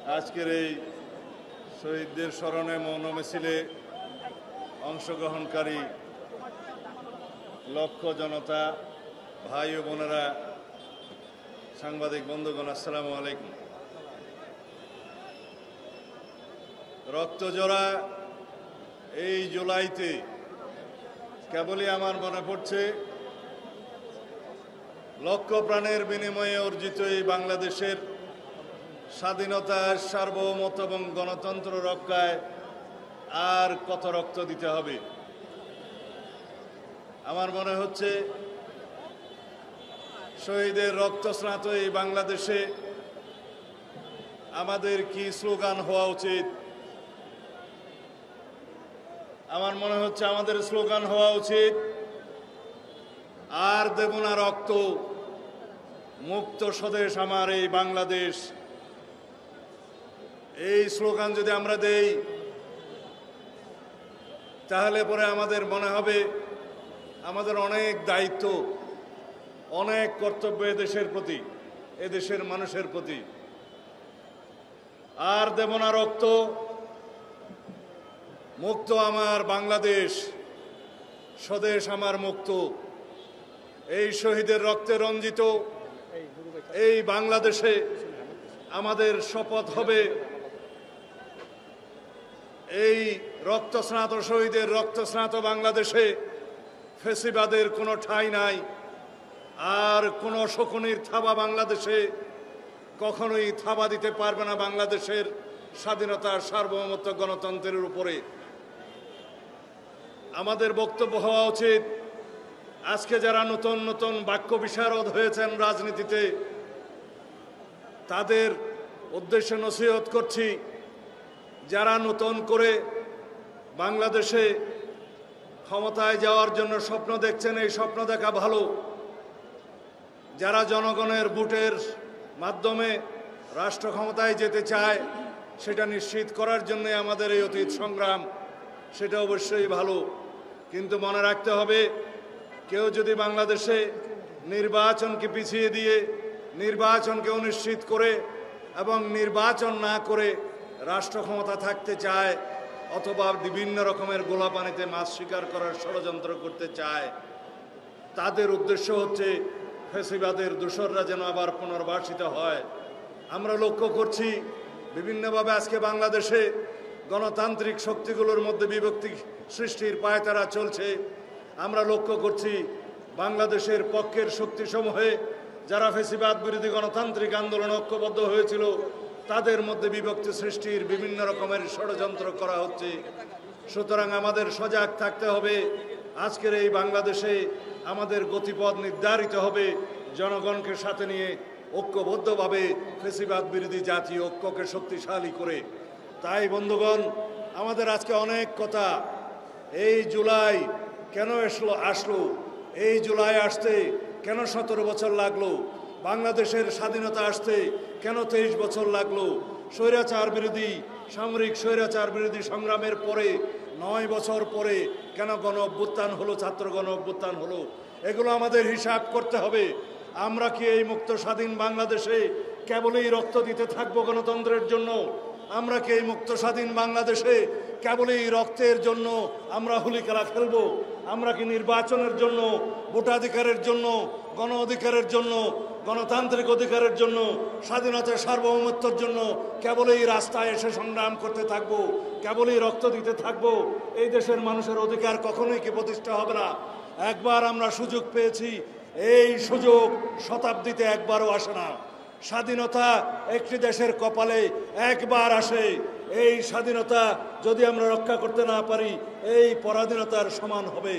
আজকের এই শহীদদের স্মরণে মৌন মিছিলে অংশগ্রহণকারী লক্ষ জনতা, ভাই ও বোনেরা, সাংবাদিক বন্ধুগণ, আসসালামু আলাইকুম। রক্তজোড়া এই জুলাইতে কেবলই আমার মনে পড়ছে লক্ষ প্রাণের বিনিময়ে অর্জিত এই বাংলাদেশের স্বাধীনতা, সার্বভৌমত্ব এবং গণতন্ত্র রক্ষায় আর কত রক্ত দিতে হবে। আমার মনে হচ্ছে শহীদের রক্তস্নাত এই বাংলাদেশে আমাদের কি স্লোগান হওয়া উচিত? আমার মনে হচ্ছে আমাদের স্লোগান হওয়া উচিত, আর দেব না রক্ত, মুক্ত স্বদেশ আমার এই বাংলাদেশ। এই স্লোগান যদি আমরা দেই তাহলে পরে আমাদের মনে হবে আমাদের অনেক দায়িত্ব, অনেক কর্তব্য এদেশের প্রতি, এদেশের মানুষের প্রতি। আর দেব না রক্ত, মুক্ত আমার বাংলাদেশ, স্বদেশ আমার মুক্ত। এই শহীদের রক্তে রঞ্জিত এই বাংলাদেশে আমাদের শপথ হবে, এই রক্তস্নাত শহীদের রক্তস্নাত বাংলাদেশে ফ্যাসিবাদের কোনো ঠাঁই নাই। আর কোনো শকুনির থাবা বাংলাদেশে কখনোই থাবা দিতে পারবে না বাংলাদেশের স্বাধীনতার, সার্বভৌমত্ব, গণতন্ত্রের উপরে। আমাদের বক্তব্য হওয়া উচিত, আজকে যারা নতুন নতুন বাক্য বিশারদ হয়েছেন রাজনীতিতে, তাদের উদ্দেশ্যে নসিহত করছি, যারা নতুন করে বাংলাদেশে ক্ষমতায় যাওয়ার জন্য স্বপ্ন দেখছেন, এই স্বপ্ন দেখা ভালো। যারা জনগণের ভোটের মাধ্যমে রাষ্ট্র ক্ষমতায় যেতে চায়, সেটা নিশ্চিত করার জন্য আমাদের এই অতীত সংগ্রাম, সেটা অবশ্যই ভালো। কিন্তু মনে রাখতে হবে, কেউ যদি বাংলাদেশে নির্বাচনকে পিছিয়ে দিয়ে, নির্বাচনকে অনিশ্চিত করে এবং নির্বাচন না করে রাষ্ট্র ক্ষমতা থাকতে চায়, অথবা বিভিন্ন রকমের গোলাপানিতে মাছ শিকার করার ষড়যন্ত্র করতে চায়, তাদের উদ্দেশ্য হচ্ছে ফ্যাসিবাদের দোসররা যেন আবার পুনর্বাসিত হয়। আমরা লক্ষ্য করছি বিভিন্নভাবে আজকে বাংলাদেশে গণতান্ত্রিক শক্তিগুলোর মধ্যে বিভক্তি সৃষ্টির পায়তারা চলছে। আমরা লক্ষ্য করছি বাংলাদেশের পক্ষের শক্তিসমূহে যারা ফ্যাসিবাদ বিরোধী গণতান্ত্রিক আন্দোলন ঐক্যবদ্ধ হয়েছিল, তাদের মধ্যে বিভক্তি সৃষ্টির বিভিন্ন রকমের ষড়যন্ত্র করা হচ্ছে। সুতরাং আমাদের সজাগ থাকতে হবে। আজকের এই বাংলাদেশে আমাদের গতিপথ নির্ধারিত হবে জনগণকে সাথে নিয়ে, ঐক্যবদ্ধভাবে ফ্যাসিবাদ বিরোধী জাতীয় ঐক্যকে শক্তিশালী করে। তাই বন্ধুগণ, আমাদের আজকে অনেক কথা। এই জুলাই কেন আসলো? এই জুলাই আসতে কেন 17 বছর লাগলো? বাংলাদেশের স্বাধীনতা আসতে কেন 23 বছর লাগলো? স্বৈরাচার বিরোধী, সামরিক স্বৈরাচার বিরোধী সংগ্রামের পরে 9 বছর পরে কেন গণ অভ্যুত্থান হলো, ছাত্র গণ অভ্যুত্থান হলো? এগুলো আমাদের হিসাব করতে হবে। আমরা কি এই মুক্ত স্বাধীন বাংলাদেশে কেবলই রক্ত দিতে থাকবো গণতন্ত্রের জন্য? আমরা কি এই মুক্ত স্বাধীন বাংলাদেশে কেবলই রক্তের জন্য আমরা হুলিখেলা খেলবো? আমরা কি নির্বাচনের জন্য, ভোটাধিকারের জন্য, গণ অধিকারের জন্য, গণতান্ত্রিক অধিকারের জন্য, স্বাধীনতার সার্বভৌমত্বের জন্য কেবলই রাস্তায় এসে সংগ্রাম করতে থাকবো, কেবলই রক্ত দিতে থাকবো? এই দেশের মানুষের অধিকার কখনোই কি প্রতিষ্ঠা হবে না? একবার আমরা সুযোগ পেয়েছি, এই সুযোগ শতাব্দীতে একবারও আসে না। স্বাধীনতা একটি দেশের কপালে একবার আসে। এই স্বাধীনতা যদি আমরা রক্ষা করতে না পারি, এই পরাধীনতার সমান হবে।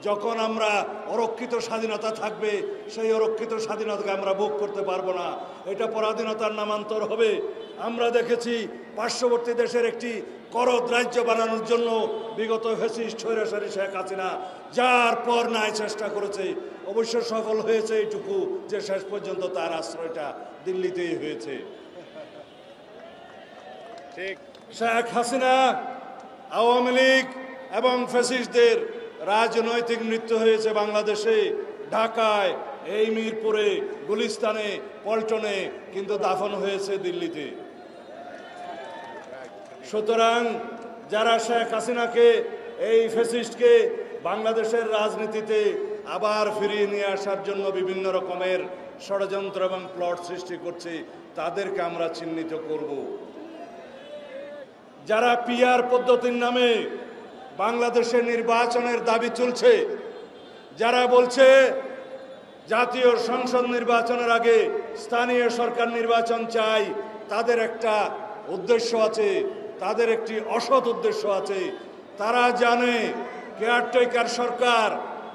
যখন আমরা অরক্ষিত স্বাধীনতা থাকবে, সেই অরক্ষিত স্বাধীনতাকে আমরা ভোগ করতে পারবো না, এটা পরাধীনতার নামান্তর হবে। আমরা দেখেছি পার্শ্ববর্তী দেশের একটি করদ রাজ্য বানানোর জন্য বিগত ফ্যাসিস্ট স্বৈরাচারী শেখ হাসিনা যার পর নাই চেষ্টা করেছে, অবশ্য সফল হয়েছে এইটুকু যে শেষ পর্যন্ত তার আশ্রয়টা দিল্লিতেই হয়েছে। ঠিক, শেখ হাসিনা, আওয়ামী লীগ এবং ফ্যাসিস্টদের রাজনৈতিক মৃত্যু হয়েছে বাংলাদেশে, ঢাকায়, এই মিরপুরে, গুলিস্তানে, পল্টনে, কিন্তু দাফন হয়েছে দিল্লিতে। সুতরাং যারা শেখ হাসিনাকে, এই ফ্যাসিস্টকে বাংলাদেশের রাজনীতিতে আবার ফিরিয়ে নিয়ে আসার জন্য বিভিন্ন রকমের ষড়যন্ত্র এবং প্লট সৃষ্টি করছে, তাদেরকে আমরা চিহ্নিত করব। যারা পিআর পদ্ধতির নামে বাংলাদেশের নির্বাচনের দাবি চলছে, যারা বলছে জাতীয় সংসদ নির্বাচনের আগে স্থানীয় সরকার নির্বাচন চাই, তাদের একটা উদ্দেশ্য আছে, তাদের একটি অসৎ উদ্দেশ্য আছে। তারা জানে কেয়ারটেকার সরকার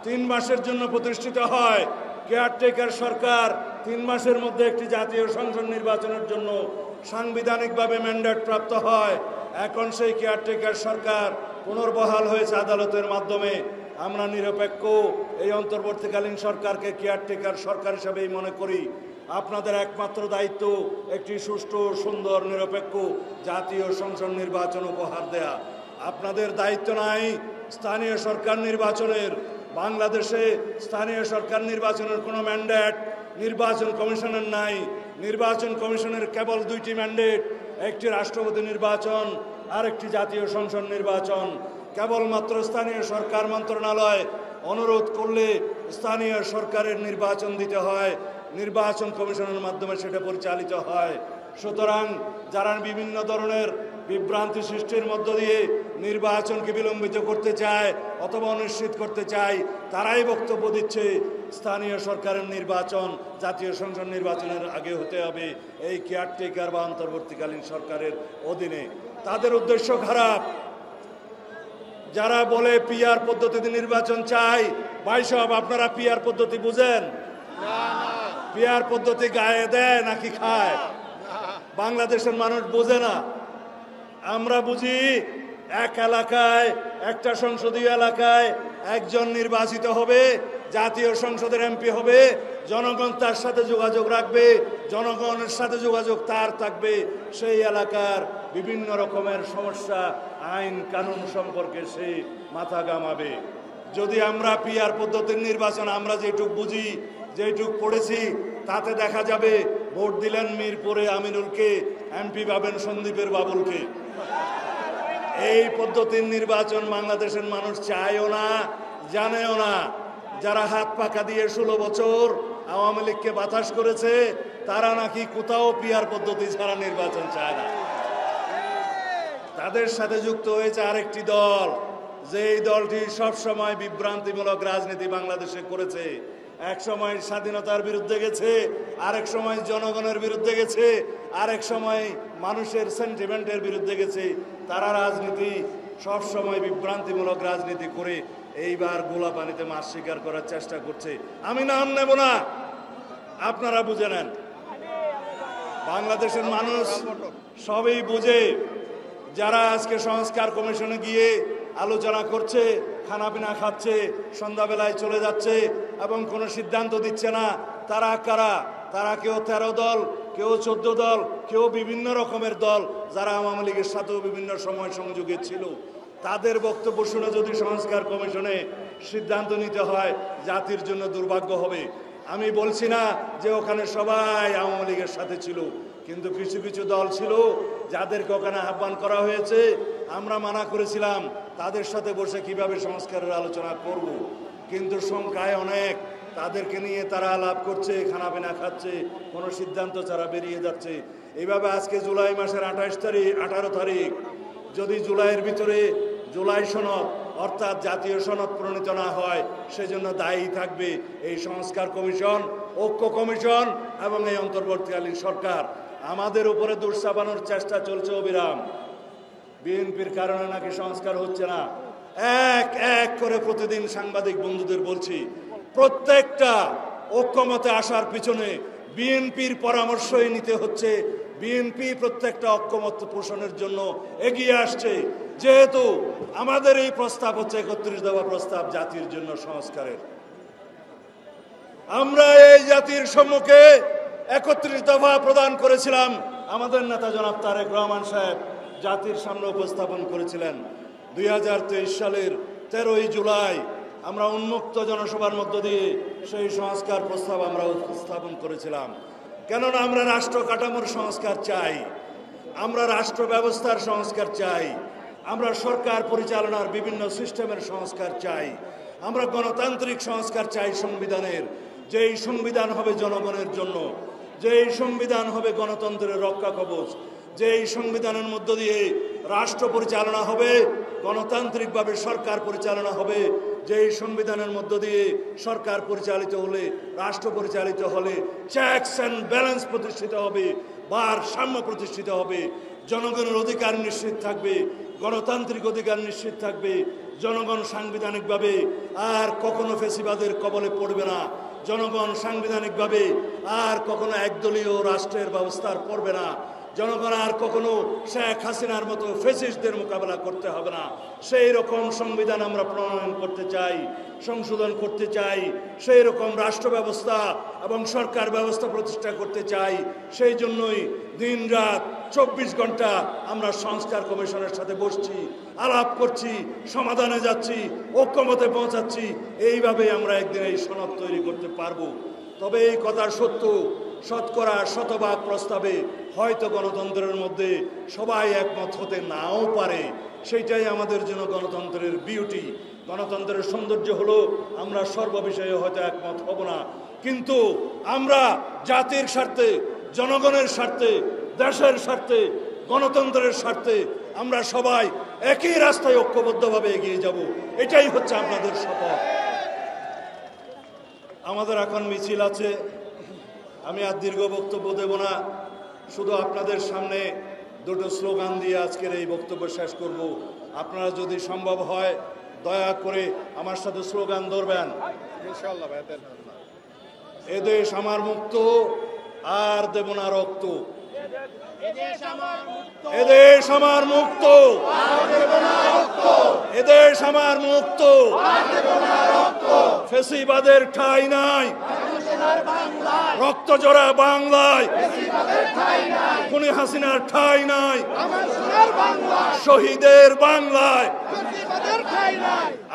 3 মাসের জন্য প্রতিষ্ঠিত হয়। কেয়ারটেকার সরকার 3 মাসের মধ্যে একটি জাতীয় সংসদ নির্বাচনের জন্য সাংবিধানিকভাবে ম্যান্ডেট প্রাপ্ত হয়। এখন সেই কেয়ারটেকার সরকার পুনর্বহাল হয়েছে আদালতের মাধ্যমে। আমরা নিরপেক্ষ এই অন্তর্বর্তীকালীন সরকারকে কেয়ারটেকার সরকার হিসেবেই মনে করি। আপনাদের একমাত্র দায়িত্ব একটি সুষ্ঠু, সুন্দর, নিরপেক্ষ জাতীয় সংসদ নির্বাচন উপহার দেয়া। আপনাদের দায়িত্ব নাই স্থানীয় সরকার নির্বাচনের। বাংলাদেশে স্থানীয় সরকার নির্বাচনের কোনো ম্যান্ডেট নির্বাচন কমিশনের নাই। নির্বাচন কমিশনের কেবল 2টি ম্যান্ডেট, একটি রাষ্ট্রপতি নির্বাচন আর একটি জাতীয় সংসদ নির্বাচন। কেবলমাত্র স্থানীয় সরকার মন্ত্রণালয় অনুরোধ করলে স্থানীয় সরকারের নির্বাচন দিতে হয়, নির্বাচন কমিশনের মাধ্যমে সেটা পরিচালিত হয়। সুতরাং যারা বিভিন্ন ধরনের বিভ্রান্তি সৃষ্টির মধ্য দিয়ে নির্বাচনকে বিলম্বিত করতে চায় অথবা অনিশ্চিত করতে চায়, তারাই বক্তব্য দিচ্ছে স্থানীয় সরকারের নির্বাচন জাতীয় সংসদ নির্বাচনের আগে হতে হবে এই কেয়ারটেকার বা অন্তর্বর্তীকালীন সরকারের অধীনে। তাদের উদ্দেশ্য খারাপ। যারা বলে পিআর পদ্ধতিতে নির্বাচন চাই, ভাই সাহেব আপনারা পিআর পদ্ধতি বুঝেন? পিআর পদ্ধতি গায়ে দেয় নাকি খায়? বাংলাদেশের মানুষ বোঝে না। আমরা বুঝি এক এলাকায়, একটা সংসদীয় এলাকায় একজন নির্বাচিত হবে, জাতীয় সংসদের এমপি হবে, জনগণ তার সাথে যোগাযোগ রাখবে, জনগণের সাথে যোগাযোগ তার থাকবে, সেই এলাকার বিভিন্ন রকমের সমস্যা, আইন কানুন সম্পর্কে সে মাথা ঘামাবে। যদি আমরা পিআর পদ্ধতির নির্বাচন আমরা যেটুক বুঝি, যেটুক পড়েছি, তাতে দেখা যাবে ভোট দিলেন মিরপুরে আমিনুলকে, এমপি পাবেন সন্দীপের বাবুলকে। এই পদ্ধতির নির্বাচন বাংলাদেশের মানুষ চায়ও না, জানেও না। যারা হাত পাকা দিয়ে 16 বছর আওয়ামী লীগকে বাতাস করেছে, তারা নাকি কোথাও পিআর পদ্ধতি ছাড়া নির্বাচন চায় না। তাদের সাথে যুক্ত হয়েছে আরেকটি দল, যে এই দলটি সবসময় বিভ্রান্তিমূলক রাজনীতি বাংলাদেশে করেছে। এক সময় স্বাধীনতার বিরুদ্ধে গেছে, আরেক সময় জনগণের বিরুদ্ধে গেছে, আরেক সময় মানুষের সেন্টিমেন্টের বিরুদ্ধে গেছে। তারা রাজনীতি সবসময় বিভ্রান্তিমূলক রাজনীতি করে এইবার গোলা পানিতে মাছ শিকার করার চেষ্টা করছে। আমি নাম নেব না, আপনারা বুঝে নেন। বাংলাদেশের মানুষ সবই বুঝে। যারা আজকে সংস্কার কমিশনে গিয়ে আলোচনা করছে, খানাপিনা খাচ্ছে, সন্ধ্যাবেলায় চলে যাচ্ছে এবং কোনো সিদ্ধান্ত দিচ্ছে না, তারা কারা? তারা কেউ 13 দল, কেউ 14 দল, কেউ বিভিন্ন রকমের দল, যারা আওয়ামী লীগের সাথেও বিভিন্ন সময় সংযোগে ছিল। তাদের বক্তব্য শুনে যদি সংস্কার কমিশনে সিদ্ধান্ত নিতে হয়, জাতির জন্য দুর্ভাগ্য হবে। আমি বলছি না যে ওখানে সবাই আওয়ামী লীগের সাথে ছিল, কিন্তু কিছু কিছু দল ছিল যাদেরকে ওখানে আহ্বান করা হয়েছে। আমরা মানা করেছিলাম তাদের সাথে বসে কিভাবে সংস্কারের আলোচনা করব, কিন্তু সংখ্যায় অনেক। তাদেরকে নিয়ে তারা আলাপ করছে, খানাপিনা খাচ্ছে, কোনো সিদ্ধান্ত ছাড়া বেরিয়ে যাচ্ছে। এইভাবে আজকে জুলাই মাসের 18 তারিখ যদি জুলাইয়ের ভিতরে জুলাই সনদ অর্থাৎ জাতীয় সনদ প্রণীত না হয়, সেজন্য দায়ী থাকবে এই সংস্কার কমিশন, ঐক্য কমিশন এবং এই অন্তর্বর্তীকালীন সরকার। আমাদের উপরে দোষ চাপানোর চেষ্টা চলছে অবিরাম। বিএনপির কারণে নাকি সংস্কার হচ্ছে না। এক এক করে প্রতিদিন সাংবাদিক বন্ধুদের বলছি, প্রত্যেকটা ঐক্যমতে আসার পিছনে বিএনপির পরামর্শই নিতে হচ্ছে। বিএনপি প্রত্যেকটা ঐক্যমত পোষণের জন্য এগিয়ে আসছে। যেহেতু আমাদের এই প্রস্তাব হচ্ছে 31 দফা প্রস্তাব জাতির জন্য সংস্কারের, আমরা এই জাতির সম্মুখে 31 দফা প্রদান করেছিলাম। আমাদের নেতা জনাব তারেক রহমান সাহেব জাতির সামনে উপস্থাপন করেছিলেন। 2023 সালের 13ই জুলাই আমরা উন্মুক্ত জনসভার মধ্য দিয়ে সেই সংস্কার প্রস্তাব আমরা উপস্থাপন করেছিলাম। কেননা আমরা রাষ্ট্র কাঠামোর সংস্কার চাই। আমরা রাষ্ট্র ব্যবস্থার সংস্কার চাই, আমরা সরকার পরিচালনার বিভিন্ন সিস্টেমের সংস্কার চাই, আমরা গণতান্ত্রিক সংস্কার চাই সংবিধানের, যেই সংবিধান হবে জনগণের জন্য, যেই সংবিধান হবে গণতন্ত্রের রক্ষা কবচ, যেই সংবিধানের মধ্য দিয়ে রাষ্ট্র পরিচালনা হবে, গণতান্ত্রিকভাবে সরকার পরিচালনা হবে, যেই সংবিধানের মধ্য দিয়ে সরকার পরিচালিত হলে, রাষ্ট্র পরিচালিত হলে চেকস অ্যান্ড ব্যালেন্স প্রতিষ্ঠিত হবে, ভারসাম্য প্রতিষ্ঠিত হবে, জনগণের অধিকার নিশ্চিত থাকবে, গণতান্ত্রিক অধিকার নিশ্চিত থাকবে, জনগণ সাংবিধানিকভাবে আর কখনো ফ্যাসিবাদের কবলে পড়বে না, জনগণ সাংবিধানিকভাবে আর কখনো একদলীয় রাষ্ট্রের ব্যবস্থার পড়বে না, জনগণ আর কখনো শেখ হাসিনার মতো ফ্যাসিস্টদের মোকাবেলা করতে হবে না। সেই রকম সংবিধান আমরা প্রণয়ন করতে চাই, সংশোধন করতে চাই, সেই রকম রাষ্ট্র ব্যবস্থা এবং সরকার ব্যবস্থা প্রতিষ্ঠা করতে চাই। সেই জন্যই দিন রাত 24 ঘন্টা আমরা সংস্কার কমিশনের সাথে বসছি, আলাপ করছি, সমাধানে যাচ্ছি, ঐক্যমতে পৌঁছাচ্ছি। এইভাবে আমরা একদিন এই সনদ তৈরি করতে পারবো। তবে এই কথার সত্য, শতকরা শতভাগ প্রস্তাবে হয়তো গণতন্ত্রের মধ্যে সবাই একমত হতে নাও পারে। সেইটাই আমাদের জন্য গণতন্ত্রের বিউটি, গণতন্ত্রের সৌন্দর্য হলো আমরা সর্ববিষয়ে হয়তো একমত হব না, কিন্তু আমরা জাতির স্বার্থে, জনগণের স্বার্থে, দেশের স্বার্থে, গণতন্ত্রের স্বার্থে আমরা সবাই একই রাস্তায় ঐক্যবদ্ধভাবে এগিয়ে যাব। এটাই হচ্ছে আপনাদের শপথ। আমাদের এখন মিছিল আছে, আমি আর দীর্ঘ বক্তব্য দেব না, শুধু আপনাদের সামনে দুটো স্লোগান দিয়ে আজকের এই বক্তব্য শেষ করব। আপনারা যদি সম্ভব হয় দয়া করে আমার সাথে স্লোগান ধরবেন। এদেশ আমার মুক্ত, আর দেব না রক্ত। এদেশ আমার মুক্ত, এদেশ আমার মুক্ত, ফ্যাসিবাদের ঠাঁই নাই রক্ত জোড়া বাংলায়, খুনি হাসিনার ঠাঁই নাই শহীদের বাংলায়।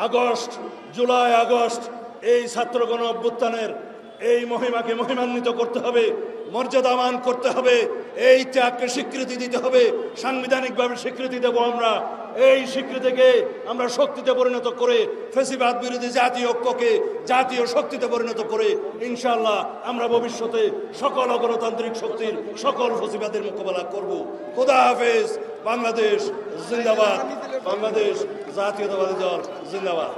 আগস্ট, জুলাই আগস্ট এই ছাত্রগণ অভ্যুত্থানের এই মহিমাকে মহিমান্বিত করতে হবে, মর্যাদামান করতে হবে, এই ত্যাগকে স্বীকৃতি দিতে হবে, সাংবিধানিকভাবে স্বীকৃতি দেব আমরা। এই স্বীকৃতিকে আমরা শক্তিতে পরিণত করে, ফ্যাসিবাদ বিরোধী জাতীয় ঐক্যকে জাতীয় শক্তিতে পরিণত করে ইনশাআল্লাহ আমরা ভবিষ্যতে সকল অগণতান্ত্রিক শক্তির সকল ফ্যাসিবাদের মোকাবেলা করব। খোদা হাফেজ। বাংলাদেশ জিন্দাবাদ, বাংলাদেশ জাতীয়তাবাদী দল জিন্দাবাদ।